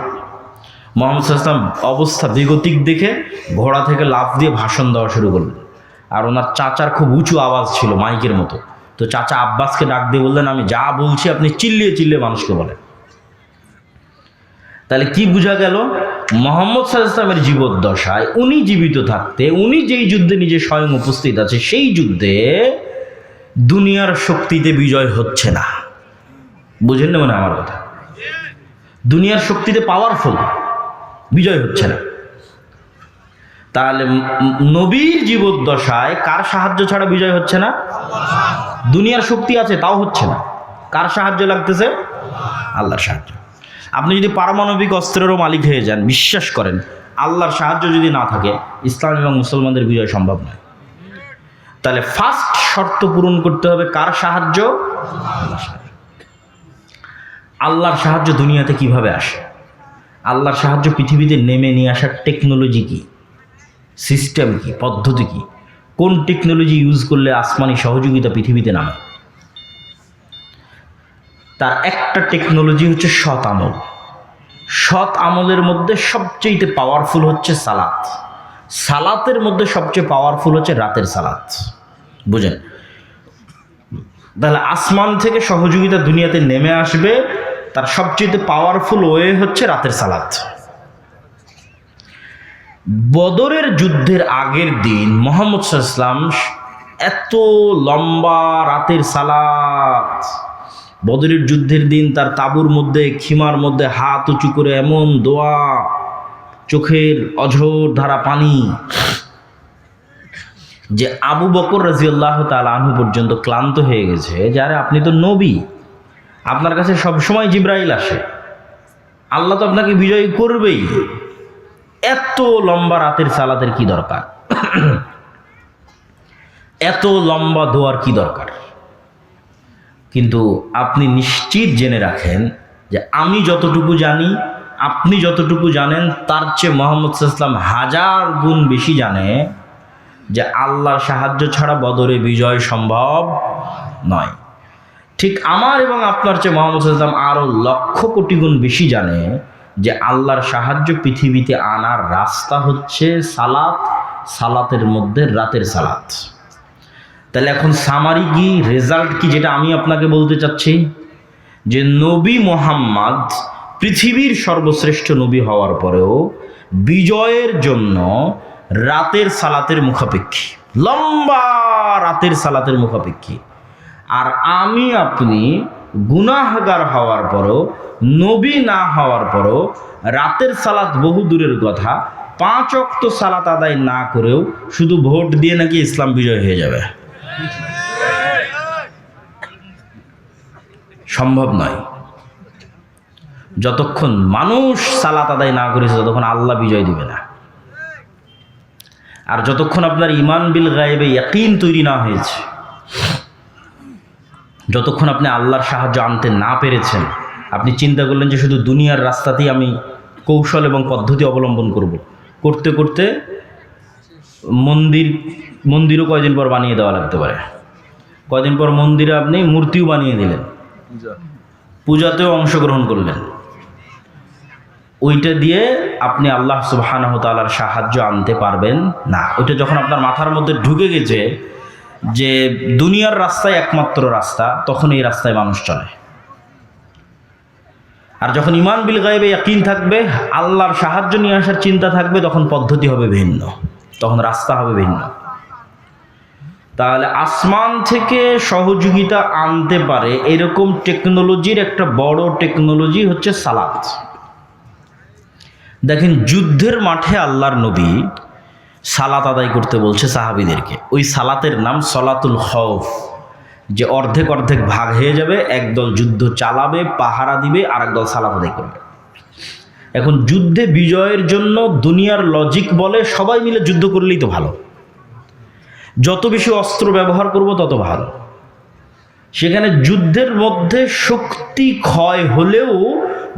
মুহাম্মদ সাল্লাল্লাহু আলাইহি ওয়াসাল্লাম অবস্থা বেগতিক দেখে ঘোড়া থেকে লাফ দিয়ে ভাষণ দেওয়া শুরু করলেন। আর ওনার চাচার খুব উঁচু আওয়াজ ছিল, মাইকের মতো। তো চাচা আব্বাসকে ডাক দিয়ে বললেন, আমি যা বলছি আপনি চিল্লিয়ে চিল্লিয়ে মানুষকে বলেন। তাহলে কি বোঝা গেল? মুহাম্মদ সাল্লাল্লাহু আলাইহি ওয়াসাল্লামের জীবদ্দশায় উনি জীবিত থাকতে, উনি যেই যুদ্ধে নিজে স্বয়ং উপস্থিত আছে, সেই যুদ্ধে দুনিয়ার শক্তিতে বিজয় হচ্ছে না। বুঝেন না মানে আমার কথা? দুনিয়ার শক্তিতে পাওয়ারফুল, বিজয় হচ্ছে না। তাহলে নবীর জীবদ্দশায় কার সাহায্য ছাড়া বিজয় হচ্ছে না? দুনিয়ার শক্তি আছে তাও হচ্ছে না। কার সাহায্য লাগতেছে? আল্লাহর সাহায্য। আপনি যদি পারমাণবিক অস্ত্রেরও মালিক হয়ে যান, বিশ্বাস করেন আল্লাহর সাহায্য যদি না থাকে, ইসলাম এবং মুসলমানদের বিজয় সম্ভব নয়। তাহলে ফার্স্ট শর্ত পূরণ করতে হবে কার সাহায্য? আল্লাহর সাহায্য দুনিয়াতে কিভাবে আসে? আল্লাহর সাহায্য পৃথিবীতে নেমে নিয়ে আসার টেকনোলজি কি, সিস্টেম কি, পদ্ধতি কি, কোন টেকনোলজি ইউজ করলে আসমানি সহযোগিতা পৃথিবীতে নামে? তার একটা টেকনোলজি হচ্ছে সৎ আমল। সৎ আমলের মধ্যে সবচেয়ে পাওয়ারফুল হচ্ছে সালাত। সালাতের মধ্যে সবচেয়ে পাওয়ারফুল হচ্ছে রাতের সালাত। বুঝেন? তাহলে আসমান থেকে সহযোগিতা দুনিয়াতে নেমে আসবে, তার সবচেয়ে পাওয়ারফুল ওয়ে হচ্ছে রাতের সালাত। বদরের যুদ্ধের আগের দিন মুহাম্মদ সাল্লাল্লাহু আলাইহি ওয়াসাল্লাম এত লম্বা রাতের সালাত, বদরের যুদ্ধের দিন তার তাঁবুর মধ্যে খিমার মধ্যে হাত উঁচু করে এমন দোয়া, চোখের অঝোর ধারা পানি, যে আবু বকর রাদিয়াল্লাহু তাআলা আনহু পর্যন্ত ক্লান্ত হয়ে গেছে যে আরে আপনি তো নবী, আপনার কাছে সবসময় জিবরাইল আসে, আল্লাহ তো আপনাকে বিজয়ী করবেই, এত লম্বা রাতের সালাতের কি দরকার? এত লম্বা দোয়ার কি দরকার? কিন্তু আপনি নিশ্চিত জেনে রাখেন যে আমি যতটুকু জানি, আপনি যতটুকু জানেন, তার চেয়ে মুহাম্মদ সাল্লাল্লাহু আলাইহি ওয়াসাল্লাম হাজার গুণ বেশি জানে যে আল্লাহর সাহায্য ছাড়া বদরে বিজয় সম্ভব নয়। ঠিক আমার এবং আপনার চেয়ে মুহাম্মদ সাল্লাল্লাহু আলাইহি ওয়াসাল্লাম আরও লক্ষ কোটি গুণ বেশি জানে যে আল্লাহর সাহায্য পৃথিবীতে আনার রাস্তা হচ্ছে সালাত, সালাতের মধ্যে রাতের সালাত। তাহলে এখন সামারি কি, রেজাল্ট কি, যেটা আমি আপনাকে বলতে চাচ্ছি যে নবী মুহাম্মদ পৃথিবীর সর্বশ্রেষ্ঠ নবী হওয়ার পরেও বিজয়ের জন্য রাতের সালাতের মুখাপেক্ষী, লম্বা রাতের সালাতের মুখাপেক্ষী। আর আমি আপনি গুনাহগার হওয়ার পরও, নবী না হওয়ার পরও রাতের সালাত বহু দূরের কথা, 5 ওয়াক্ত সালাত আদায় না করেও শুধু ভোট দিয়ে নাকি ইসলাম বিজয় হয়ে যাবে, সম্ভব নয়। যতক্ষণ মানুষ সালাত আদায় না করেছে ততক্ষণ আল্লাহ বিজয় দিবে না। আর যতক্ষণ আপনার ঈমান বিল গায়বে ইয়াকিন তৈরি না হয়েছে, যতক্ষণ আপনি আল্লাহর সাহায্য আনতে না পেরেছেন, আপনি চিন্তা করলেন যে শুধু দুনিয়ার রাস্তাতেই আমি কৌশল এবং পদ্ধতি অবলম্বন করব, করতে করতে মন্দিরও কয়দিন পর বানিয়ে দেওয়া লাগতে পারে। কয়দিন পর মন্দিরে আপনি মূর্তিও বানিয়ে দিলেন, পূজাতেও অংশগ্রহণ করলেন, ওইটা দিয়ে আপনি আল্লাহ সুবহানাহু তাআলার সাহায্য আনতে পারবেন না। ওইটা যখন আপনার মাথার মধ্যে ঢুকে গেছে যে দুনিয়ার রাস্তায় একমাত্র রাস্তা, তখন এই রাস্তায় মানুষ চলে। আর যখন ঈমান বিল গায়বে ইয়াকিন থাকবে, আল্লাহর সাহায্য নিয়ে আসার চিন্তা থাকবে, তখন পদ্ধতি হবে ভিন্ন, তখন রাস্তা হবে ভিন্ন। তাহলে আসমান থেকে সহযোগিতা আনতে পারে এরকম টেকনোলজির একটা বড় টেকনোলজি হচ্ছে সালাত। দেখেন, যুদ্ধের মাঠে আল্লাহর নবী সালাত আদায় করতে বলছে সাহাবীদেরকে। ওই সালাতের নাম সলাতুল খৌফ, যে অর্ধেক অর্ধেক ভাগ হয়ে যাবে, একদল যুদ্ধ চালাবে, পাহারা দিবে, আর একদল সালাত আদায় করবে। এখন যুদ্ধে বিজয়ের জন্য দুনিয়ার লজিক বলে সবাই মিলে যুদ্ধ করলেই তো ভালো, যত বেশি অস্ত্র ব্যবহার করব তত ভালো। সেখানে যুদ্ধের মধ্যে শক্তি ক্ষয় হলেও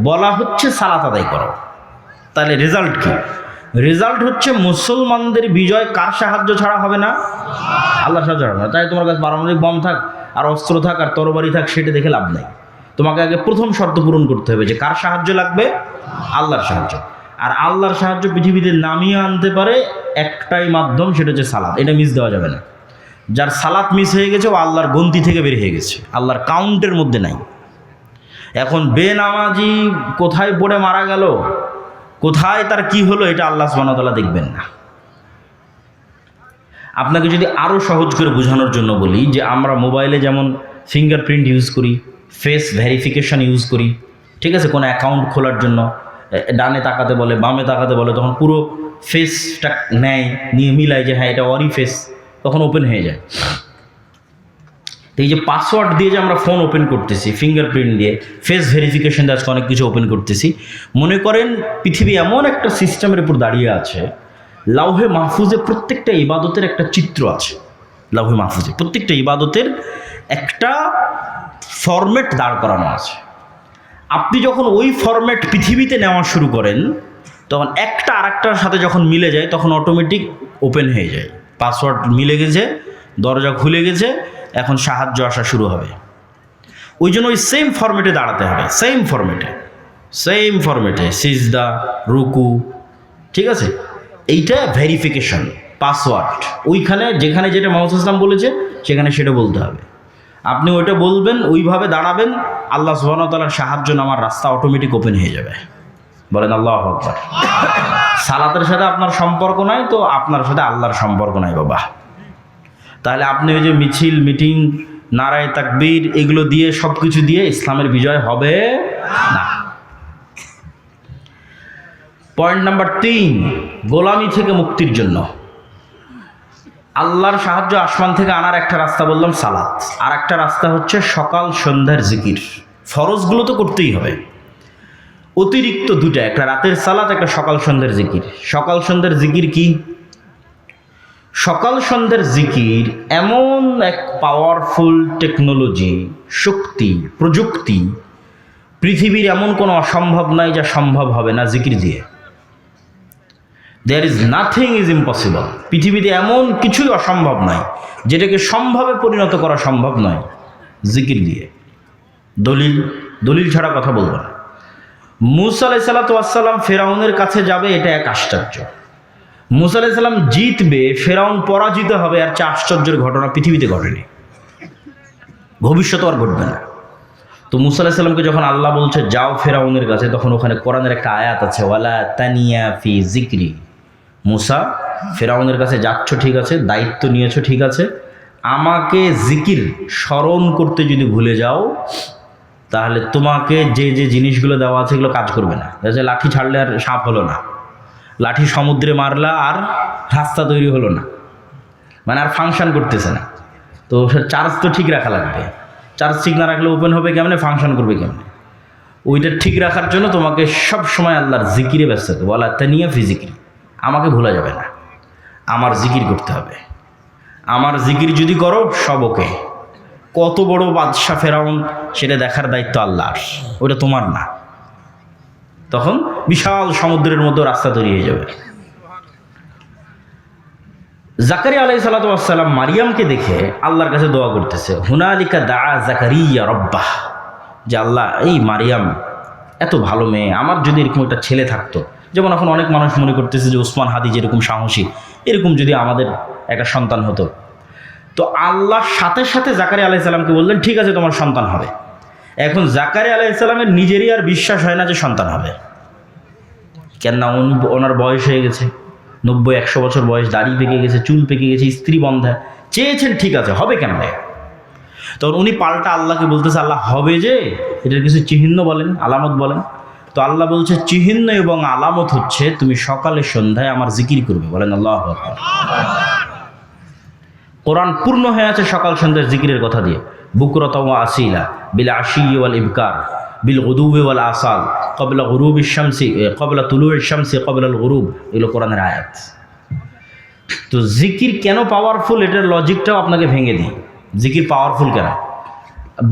বলা হচ্ছে সালাত আদায় করো। তাহলে রেজাল্ট কি? রেজাল্ট হচ্ছে মুসলমানদের বিজয় কার সাহায্য ছাড়া হবে না? আল্লাহর সাহায্য ছাড়া হবে না। তাই তোমার কাছে পারমাণবিক বম থাক, আর অস্ত্র থাক, আর তরবারি থাক, সেটা দেখে লাভ নেই। তোমাকে আগে প্রথম শর্ত পূরণ করতে হবে যে কার সাহায্য লাগবে? আল্লাহর সাহায্য। আর আল্লাহর সাহায্য পৃথিবীতে নামিয়ে আনতে পারে একটাই মাধ্যম, সেটা হচ্ছে সালাত। এটা মিস দেওয়া যাবে না। যার সালাত মিস হয়ে গেছে ও আল্লাহর গন্তি থেকে বের হয়ে গেছে, আল্লাহর কাউন্টের মধ্যে নাই। এখন বেনামাজি কোথায় পড়ে মারা গেল, কোথায় তার কি হলো, এটা আল্লাহ সুবহানাহু ওয়া তাআলা দেখবেন না। আপনাকে যদি আরও সহজ করে বোঝানোর জন্য বলি, যে আমরা মোবাইলে যেমন ফিঙ্গারপ্রিন্ট ইউজ করি, ফেস ভেরিফিকেশন ইউজ করি, ঠিক আছে, কোনো অ্যাকাউন্ট খোলার জন্য ডানে তাকাতে বলে, বামে তাকাতে বলে, তখন পুরো ফেসটা নেয়, নিয়ে মিলায় যে হ্যাঁ এটা ওরই ফেস, তখন ওপেন হয়ে যায়। এই যে পাসওয়ার্ড দিয়ে যে আমরা ফোন ওপেন করতেছি, ফিঙ্গারপ্রিন্ট দিয়ে, ফেস ভেরিফিকেশন দিয়ে আজকে অনেক কিছু ওপেন করতেছি। মনে করেন পৃথিবী এমন একটা সিস্টেমের উপর দাঁড়িয়ে আছে, লাউহে মাহফুজে প্রত্যেকটা ইবাদতের একটা চিত্র আছে। লাউহে মাহফুজে প্রত্যেকটা ইবাদতের একটা ফরম্যাট দাঁড় করানো আছে। আপনি যখন ওই ফরম্যাট পৃথিবীতে নেওয়া শুরু করেন, তখন একটা আরেকটার সাথে যখন মিলে যায়, তখন অটোমেটিক ওপেন হয়ে যায়। পাসওয়ার্ড মিলে গেছে, দরজা খুলে গেছে, এখন সাহায্য আসা শুরু হবে। ওই জন্য ওই সেম ফরম্যাটে দাঁড়াতে হবে, সেম ফরম্যাটে সিজদা, রুকু, ঠিক আছে, এইটা ভেরিফিকেশন, পাসওয়ার্ড। ওইখানে যেখানে যেটা মুহাম্মদ ইসলাম বলেছে সেখানে সেটা বলতে হবে। আপনি ওইটা বলবেন, ওইভাবে দাঁড়াবেন, আল্লাহ সুবহানাহু ওয়া তাআলার সাহায্য নামার রাস্তা অটোমেটিক ওপেন হয়ে যাবে। বলেন আল্লাহু আকবার। সালাতের সাথে আপনার সম্পর্ক নাই তো আপনার সাথে আল্লাহর সম্পর্ক নাই বাবা। তাহলে আপনি ওই যে মিছিল, মিটিং, নারায়ে তাকবীর এগুলো দিয়ে, সব কিছু দিয়ে ইসলামের বিজয় হবে না। পয়েন্ট নাম্বার 3, গোলামি থেকে মুক্তির জন্য আল্লাহর সাহায্য আসমান থেকে আনার একটা রাস্তা বললাম সালাত, আর একটা রাস্তা হচ্ছে সকাল সন্ধ্যার জিকির। ফরজগুলো তো করতেই হবে, অতিরিক্ত দুটা, একটা রাতের সালাত, একটা সকাল সন্ধ্যার জিকির। সকাল সন্ধ্যার জিকির কি? সকাল সন্ধ্যার জিকির এমন এক পাওয়ারফুল টেকনোলজি, শক্তি, প্রযুক্তি, পৃথিবীর এমন কোনো অসম্ভব নাই যা সম্ভব হবে না জিকির দিয়ে। There is nothing is impossible. পৃথিবীতে এমন কিছুই অসম্ভব নয় যেটাকে সম্ভবে পরিণত করা সম্ভব নয় জিকির দিয়ে। দলিল ছাড়া কথা বলবো না। মুসা আলাইহিস সালাতু ওয়াস সালাম ফেরাউনের কাছে যাবে, এটা এক আশ্চর্য। মুসা আলাইহিস সালাম জিতবে, ফেরাউন পরাজিত হবে, আর চেয়ে আশ্চর্যের ঘটনা পৃথিবীতে ঘটেনি, ভবিষ্যতে আর ঘটবে না। তো মুসা আলাইহিস সালামকে যখন আল্লাহ বলছে যাও ফেরাউনের কাছে, তখন ওখানে কোরআনের একটা আয়াত আছে, ওয়ালা তানিয়া ফি জিকরি। মুসা, ফেরাউনের কাছে যাচ্ছ ঠিক আছে, দায়িত্ব নিয়েছো ঠিক আছে, আমাকে জিকির স্মরণ করতে যদি ভুলে যাও তাহলে তোমাকে যে যে জিনিসগুলো দেওয়া আছে এগুলো কাজ করবে না। যে লাঠি ছাড়লে আর সাপ হলো না, লাঠি সমুদ্রে মারলা আর রাস্তা তৈরি হলো না, মানে আর ফাংশন করতেছে না। তো চার্জ তো ঠিক রাখা লাগবে, চার্জ ঠিক না রাখলে ওপেন হবে কেমনে, ফাংশন করবে কেমনে? ওইটা ঠিক রাখার জন্য তোমাকে সব সময় আল্লাহর জিকিরে ব্যস্ত থাকবে। বলা তা নিয়ে ফিজিকিরি, আমাকে ভোলা যাবে না, আমার জিকির করতে হবে। আমার জিকির যদি করো সব ওকে। কত বড় বাদশা ফেরাউন সেটা দেখার দায়িত্ব আল্লাহর, ওটা তোমার না। তখন বিশাল সমুদ্রের মধ্যে রাস্তা তৈরি হয়ে যাবে। জাকারিয়া আলাইহিস সালাতু ওয়াস সালাম মারিয়ামকে দেখে আল্লাহর কাছে দোয়া করতেছে, হুনালিকা দাআ জাকারিয়া রব্বাহ, যে আল্লাহ এই মারিয়াম এত ভালো মেয়ে, আমার যদি এরকম একটা ছেলে থাকতো, যেমন এখন অনেক মানুষ মনে করতেছে যে ওসমান হাদি যেরকম সাহসী, এরকম যদি আমাদের একটা সন্তান হতো। তো আল্লাহর সাথে সাথে জাকারিয়া আলাইহিস সালামকে বললেন ঠিক আছে তোমার সন্তান হবে। এখন জাকারিয়া আলাইহিস সালামের নিজেরই আর বিশ্বাস হয় না যে সন্তান হবে, কেননা ওনার বয়স হয়ে গেছে 90-100 বছর বয়স, দাড়ি পেকে গেছে, চুল পেকে গেছে, স্ত্রী বন্ধা, চেয়েছেন ঠিক আছে, হবে কেমনে? তখন উনি পাল্টা আল্লাহকে বলতেছে আল্লাহ হবে যে, এটার কিছু চিহ্ন বলেন, আলামত বলেন। তো আল্লাহ বলছে চিহ্ন এবং আলামত হচ্ছে তুমি সকালে সন্ধ্যায় আমার জিকির করবে। বলেন আল্লাহু আকবার। কোরআন পূর্ণ হয়ে আছে সকাল সন্ধ্যার জিকিরের কথা দিয়ে। বুকরাতা ওয়া আসিলা বিল আশি ওয়াল ইবকার বিল গুদুবি ওয়াল আসাল ক্বাবলা গুরুবিশ শামসি ক্বাবলা তুলুইশ শামসি ক্বাবলা আল গুরুব, এগুলো কোরআনের আয়াত। তো জিকির কেন পাওয়ারফুল, এটার লজিকটাও আপনাকে ভেঙে দিই। জিকির পাওয়ারফুল কেন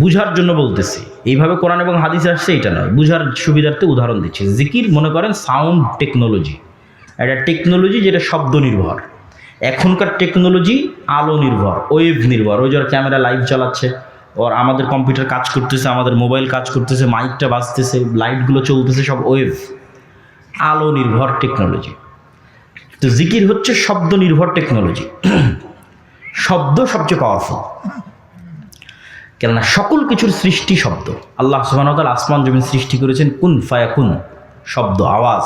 বুঝার জন্য বলতেছি। এইভাবে কোরআন এবং হাদিস আসছে এটা নয়, বুঝার সুবিধার্থে উদাহরণ দিচ্ছি। জিকির মনে করেন সাউন্ড টেকনোলজি, একটা টেকনোলজি যেটা শব্দ নির্ভর। এখনকার টেকনোলজি আলো নির্ভর, ওয়েভ নির্ভর। ওই যারা ক্যামেরা লাইভ চালাচ্ছে, ওর আমাদের কম্পিউটার কাজ করতেছে, আমাদের মোবাইল কাজ করতেছে, মাইকটা বাজতেছে, লাইটগুলো চলতেছে, সব ওয়েভ, আলো নির্ভর টেকনোলজি। তো জিকির হচ্ছে শব্দ নির্ভর টেকনোলজি। শব্দ সবচেয়ে পাওয়ারফুল, কেননা সকল কিছুর সৃষ্টি শব্দ। আল্লাহ সুবহানাহু ওয়া তাআলা আসমান জমিন সৃষ্টি করেছেন কুন ফায়াকুন, শব্দ, আওয়াজ।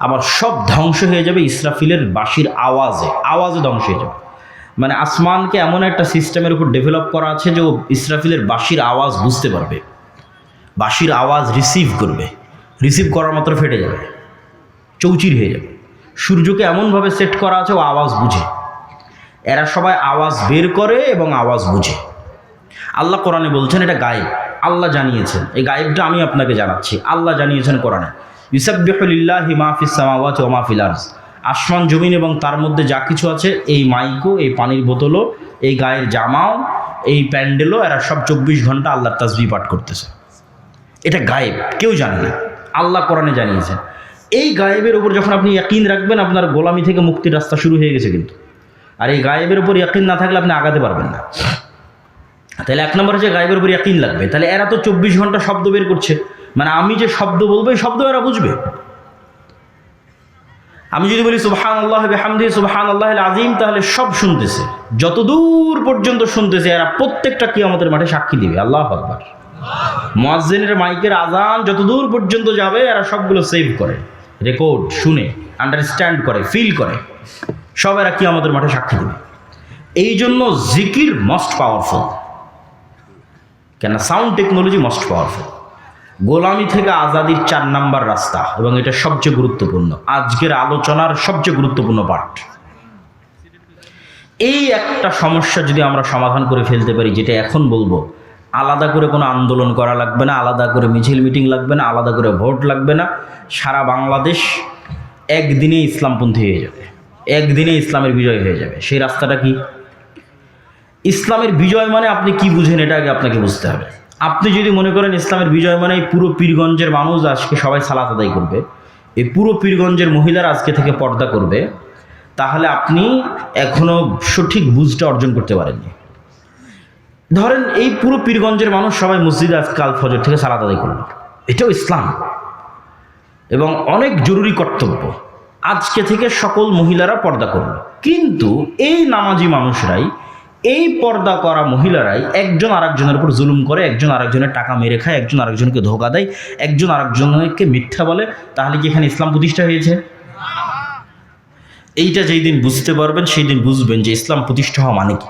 আবার সব ধ্বংস হয়ে যাবে ইসরাফিলের বাঁশির আওয়াজে ধ্বংস হয়ে যাবে। মানে আসমানকে এমন একটা সিস্টেমের উপর ডেভেলপ করা আছে যে ও ইসরাফিলের বাঁশির আওয়াজ বুঝতে পারবে, বাঁশির আওয়াজ রিসিভ করবে, রিসিভ করার মাত্র ফেটে যাবে, চৌচির হয়ে যাবে। সূর্যকে এমনভাবে সেট করা আছে ও আওয়াজ বুঝে। এরা সবাই আওয়াজ বের করে এবং আওয়াজ বুঝে। আল্লাহ কোরআনে বলছেন এটা গায়েব, আল্লাহ জানিয়েছেন। এই গায়েবটা আমি আপনাকে জানাচ্ছি, আল্লাহ জানিয়েছেন কোরআনে। ইউসাব্বিহু লিল্লাহি মা ফিস সামাওয়াতি ওয়া মা ফিল আরজ, আসমান জমিন এবং তার মধ্যে যা কিছু আছে, এই মাইকও, এই পানির বোতলও, এই গায়ের জামাও, এই প্যান্ডেলও, এরা সব 24 ঘন্টা আল্লাহর তাসবিহ পাঠ করতেছে। এটা গায়েব, কেউ জানে না, আল্লাহ কোরআনে জানিয়েছেন। এই গায়েবের উপর যখন আপনি ইয়াকিন রাখবেন, আপনার গোলামি থেকে মুক্তির রাস্তা শুরু হয়ে গেছে কিন্তু। আর এই গায়েবের উপর ইয়াকিন না থাকলে আপনি আগাতে পারবেন না। তাহলে এক নম্বর হচ্ছে গায়েবের উপর ইয়াকিন লাগবে। তাহলে এরা তো 24 ঘন্টা শব্দ বের করছে, মানে আমি যে শব্দ বলবো এই শব্দ এরা বুঝবে। আমি যদি বলি সুবহানাল্লাহ বিহামদিহি সুবহানাল্লাহিল আযীম, তাহলে সব শুনতেছে, যতদূর পর্যন্ত শুনতেছে এরা প্রত্যেকটা কিয়ামতের মাঠে সাক্ষী দিবে। আল্লাহু আকবার। মুয়াজ্জিনের মাইকের আজান যতদূর পর্যন্ত যাবে এরা সবগুলো সেভ করে, রেকর্ড, শুনে, আন্ডারস্ট্যান্ড করে, ফিল করে, সব এরা কিয়ামতের মাঠে সাক্ষী দিবে। এই জন্য জিকির মোস্ট পাওয়ারফুল, কেন সাউন্ড টেকনোলজি মোস্ট পাওয়ারফুল। গোলামি থেকে আজাদির 4 নাম্বার রাস্তা, এবং এটা সবচেয়ে গুরুত্বপূর্ণ, আজকের আলোচনার সবচেয়ে গুরুত্বপূর্ণ পার্ট। এই একটা সমস্যা যদি আমরা সমাধান করে ফেলতে পারি, যেটা এখন বলবো, আলাদা করে কোনো আন্দোলন করা লাগবে না, আলাদা করে মিছিল মিটিং লাগবে না, আলাদা করে ভোট লাগবে না, সারা বাংলাদেশ একদিনে ইসলামপন্থী হয়ে যাবে, একদিনে ইসলামের বিজয় হয়ে যাবে। সেই রাস্তাটা কি? ইসলামের বিজয় মানে আপনি কি বুঝেন এটা আগে আপনাকে বুঝতে হবে। আপনি যদি মনে করেন ইসলামের বিজয় মানে এই পুরো পীরগঞ্জের মানুষ আজকে সবাই সালাত আদায় করবে, এই পুরো পীরগঞ্জের মহিলারা আজকে থেকে পর্দা করবে, তাহলে আপনি এখনো সঠিক বুঝটা অর্জন করতে পারেননি। ধরেন এই পুরো পীরগঞ্জের মানুষ সবাই মসজিদে আজকে আল ফজর থেকে সালাত আদায় করলো, এটাও ইসলাম এবং অনেক জরুরি কর্তব্য। আজকে থেকে সকল মহিলারা পর্দা করলো, কিন্তু এই নামাজি মানুষরাই, এই পর্দা করা মহিলারাই একজন আরেকজনের উপর জুলুম করে, একজন আরেকজনের টাকা মেরে খায়, একজন আরেকজনকে ধোঁকা দেয়, একজন আরেকজনকে মিথ্যা বলে। তাহলে কি এখানে ইসলাম প্রতিষ্ঠা হয়েছে? এইটা যেই দিন বুঝতে পারবেন সেই দিন বুঝবেন যে ইসলাম প্রতিষ্ঠা হওয়া মানে কি।